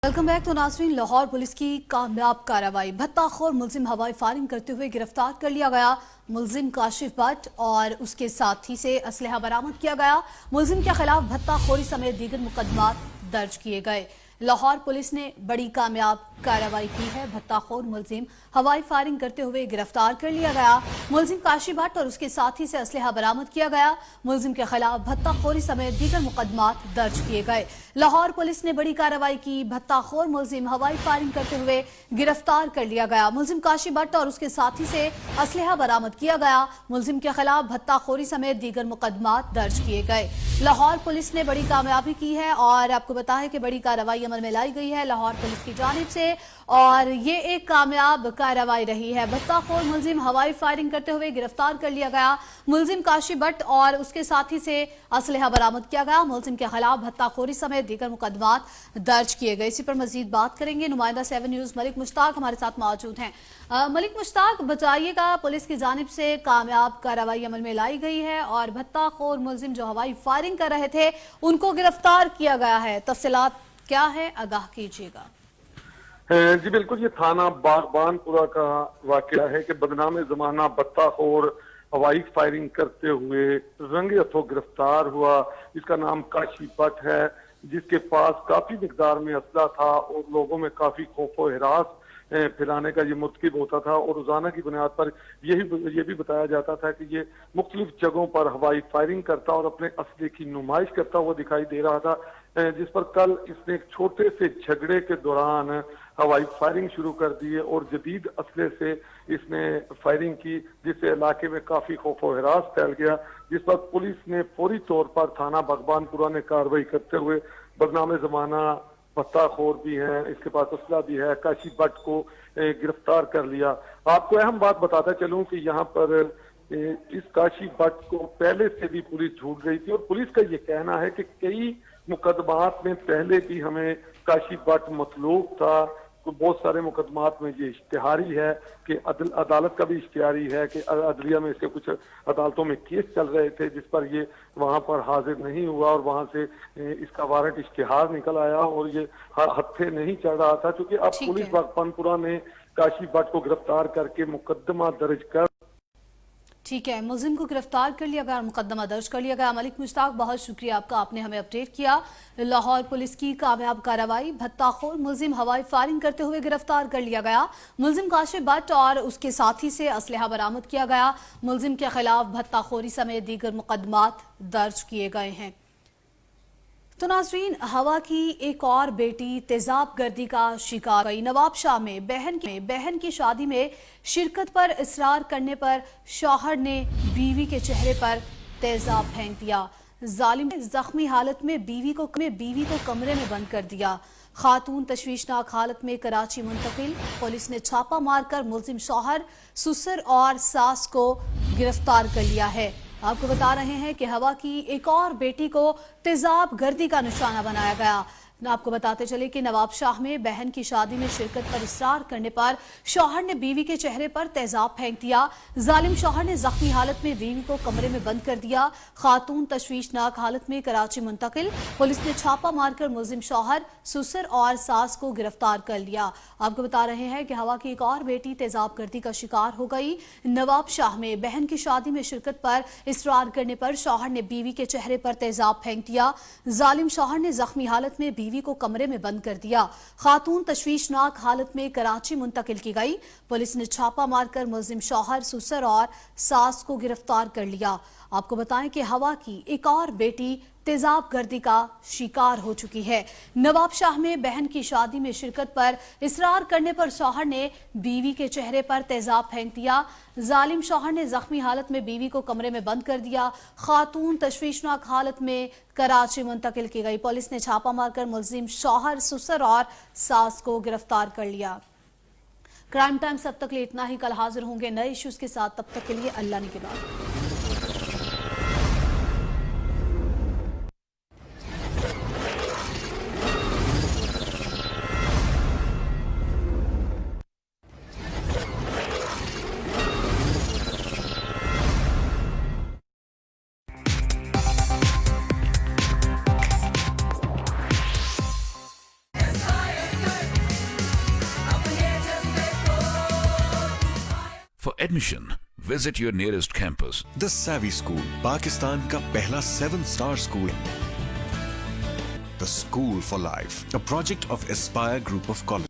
Welcome back. तो नाज़रीन, Lahore police की कामयाब कार्रवाई, भत्ताखोर मुलजिम हवाई फायरिंग करते हुए गिरफ्तार कर लिया गया। मुलजिम काशिफ भट्ट और उसके साथी से असलहा बरामद किया गया। मुलजिम के खिलाफ भत्ताखोरी समेत दीगर मुकदमात दर्ज किए गए। लाहौर पुलिस ने बड़ी कामयाब कार्रवाई की है। भत्ताखोर मुलजिम हवाई फायरिंग करते हुए गिरफ्तार कर लिया गया। मुलजिम काशिफ भट्ट और उसके साथी से असलहा बरामद किया गया। मुलजिम के खिलाफ भत्ताखोरी समेत दीगर मुकदमात दर्ज किए गए। लाहौर पुलिस ने बड़ी कार्रवाई की। भत्ताखोर मुलजिम हवाई फायरिंग करते हुए गिरफ्तार कर लिया गया। मुलजिम काशिफ भट्ट और उसके साथी से असलहा बरामद किया गया। मुलजिम के खिलाफ भत्ताखोरी समेत दीगर मुकदमात दर्ज किए गए। लाहौर पुलिस ने बड़ी कामयाबी की है और आपको बताया कि बड़ी कार्रवाई अमल में लाई गई है लाहौर पुलिस की जानिब से, और ये एक कामयाब कार्रवाई रही है। भत्ताखोर मुलजिम हवाई फायरिंग करते हुए गिरफ्तार कर लिया गया। मुलजिम काशिफ भट्ट और उसके साथी से असलहा बरामद किया गया। मुलजिम के खिलाफ भत्ताखोरी समेत दीगर मुकदमात दर्ज किए गए। इसी पर मजीद बात करेंगे। नुमाइंदा 7 न्यूज मलिक मुश्ताक हमारे साथ मौजूद हैं। मलिक मुश्ताक, बताइएगा, पुलिस की जानिब से कामयाब कार्रवाई अमल में लाई गई है और भत्ताखोर मुलजिम जो हवाई फायरिंग कर रहे थे उनको गिरफ्तार किया गया है। तफसीलात क्या है, आगाह कीजिएगा। जी बिल्कुल, ये थाना बागबानपुरा का वाकया है कि बदनाम जमाना भत्ताखोर हवाई फायरिंग करते हुए रंगे हथों गिरफ्तार हुआ। इसका नाम काशिफ भट्ट है, जिसके पास काफी मिकदार में असला था और लोगों में काफी खौफो हिरास फैलाने का ये मुतकिब होता था। और रोजाना की बुनियाद पर ये भी बताया जाता था कि ये मुख्तलिफ जगहों पर हवाई फायरिंग करता और अपने असले की नुमाइश करता हुआ दिखाई दे रहा था, जिस पर कल इसने एक छोटे से झगड़े के दौरान हवाई फायरिंग शुरू कर दी है और जदीद असले से इसने फायरिंग की, जिससे इलाके में काफी खौफो हिरास फैल गया। जिस पर पुलिस ने फौरी तौर पर थाना बागबानपुरा ने कार्रवाई करते हुए बदनाम जमाना भत्ताखोर भी है, इसके पास असला भी है, काशिफ भट्ट को गिरफ्तार कर लिया। आपको अहम बात बताता चलूं कि यहाँ पर इस काशिफ भट्ट को पहले से भी पुलिस ढूंढ रही थी और पुलिस का ये कहना है कि कई मुकदमात में पहले भी हमें काशिफ भट्ट मतलूब था। तो बहुत सारे मुकदमात में ये इश्तिहारी है कि अदालत का भी इश्तिहारी है कि अदलिया में इसके कुछ अदालतों में केस चल रहे थे जिस पर ये वहां पर हाजिर नहीं हुआ और वहां से इसका वारंट इश्तिहार निकल आया और ये हत्थे नहीं चढ़ रहा था। क्योंकि अब पुलिस बागबानपुरा ने काशिफ भट्ट को गिरफ्तार करके मुकदमा दर्ज कर, ठीक है, मुलजिम को गिरफ्तार कर लिया गया, मुकदमा दर्ज कर लिया गया। मलिक मुश्ताक, बहुत शुक्रिया आपका, आपने हमें अपडेट किया। लाहौर पुलिस की कामयाब कार्रवाई, भत्ताखोर मुलजिम हवाई फायरिंग करते हुए गिरफ्तार कर लिया गया। मुलजिम काशिफ भट्ट और उसके साथी से असलहा बरामद किया गया। मुलजिम के खिलाफ भत्ताखोरी समेत दीगर मुकदमात दर्ज किए गए हैं। तो नाज़रीन, हवा की एक और बेटी तेजाब गर्दी का शिकार हुई। नवाबशाह में बहन की शादी में शिरकत पर इसरार करने पर शौहर ने बीवी के चेहरे पर तेजाब फेंक दिया। जालिम ने जख्मी हालत में बीवी को कमरे में बंद कर दिया। खातून तशवीशनाक हालत में कराची मुंतकिल। पुलिस ने छापा मारकर मुलजिम शौहर, सुसर और सास को गिरफ्तार कर लिया है। आपको बता रहे हैं कि हवा की एक और बेटी को तेजाब गर्दी का निशाना बनाया गया। आपको बताते चले कि नवाबशाह में बहन की शादी में शिरकत पर इसरार करने पर शौहर ने बीवी के चेहरे पर तेजाब फेंक दिया। जालिम शौहर ने जख्मी हालत में बीवी को कमरे में बंद कर दिया। खातून तशवीशनाक हालत में कराची मुंतकिल। पुलिस ने छापा मारकर मुलजिम शौहर, सुसर और सास को गिरफ्तार कर लिया। आपको बता रहे हैं कि हवा की एक और बेटी तेजाब गर्दी का शिकार हो गई। नवाबशाह में बहन की शादी में शिरकत पर इसरार करने पर शौहर ने बीवी के चेहरे पर तेजाब फेंक दिया। जालिम शौहर ने जख्मी हालत में बीवी को कमरे में बंद कर दिया। खातून तशवीशनाक हालत में कराची मुंतकिल की गई। पुलिस ने छापा मारकर मुलजिम शौहर, सुसर और सास को गिरफ्तार कर लिया। आपको बताएं कि हवा की एक और बेटी तेजाब गर्दी का शिकार हो चुकी है। नवाबशाह में बहन की शादी में शिरकत पर इसरार करने पर शौहर ने बीवी के चेहरे पर तेजाब फेंक दिया। जालिम शौहर ने जख्मी हालत में बीवी को कमरे में बंद कर दिया। खातून तशवीशनाक हालत में कराची मुंतकिल की गई। पुलिस ने छापा मारकर मुलजिम शौहर, सुसर और सास को गिरफ्तार कर लिया। क्राइम टाइम्स अब तक के लिए इतना ही। कल हाजिर होंगे नए इश्यूज के साथ, तब तक के लिए अल्लाह ने के बाद। admission, visit your nearest campus. The Savvy School, Pakistan ka pehla 7-star school. The School for Life, a project of Aspire Group of Colleges.